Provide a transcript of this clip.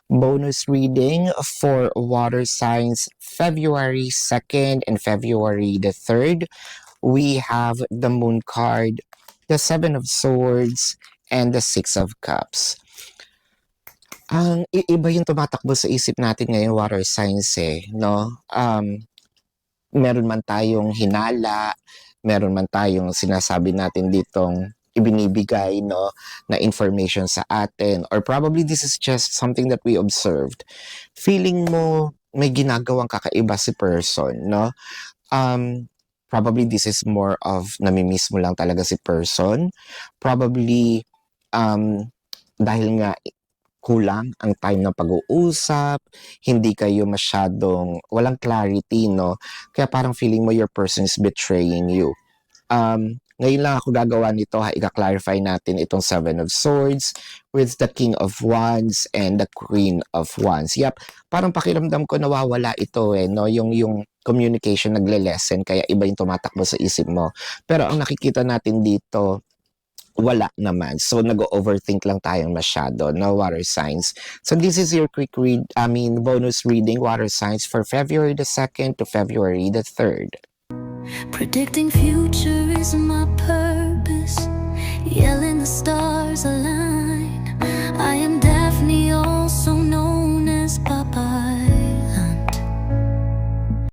Bonus reading for water signs February 2nd and February the 3rd. We have the Moon card, the Seven of Swords, and the Six of Cups. Ang iba yung tumatakbo sa isip natin ngayon, water signs no? Meron man tayong hinala, meron man tayong sinasabi natin ditong ibinibigay, no, na information sa atin, or probably this is just something that we observed. Feeling mo may ginagawang kakaiba si person, no? Probably this is more of namimiss mo lang talaga si person. Probably dahil nga kulang ang time ng pag-uusap, hindi kayo masyadong, walang clarity, no? Kaya parang feeling mo your person is betraying you. Ngayon lang ako gagawa nito, i-clarify natin itong Seven of Swords with the King of Wands and the Queen of Wands. Yep, parang pakiramdam ko nawawala ito no? Yung communication nagle-lessen, kaya iba yung tumatakbo sa isip mo. Pero ang nakikita natin dito, wala naman. So, nag-overthink lang tayong masyado, no, water signs. So, this is your quick bonus reading, water signs for February the 2nd to February the 3rd. Predicting future is my purpose. Yelling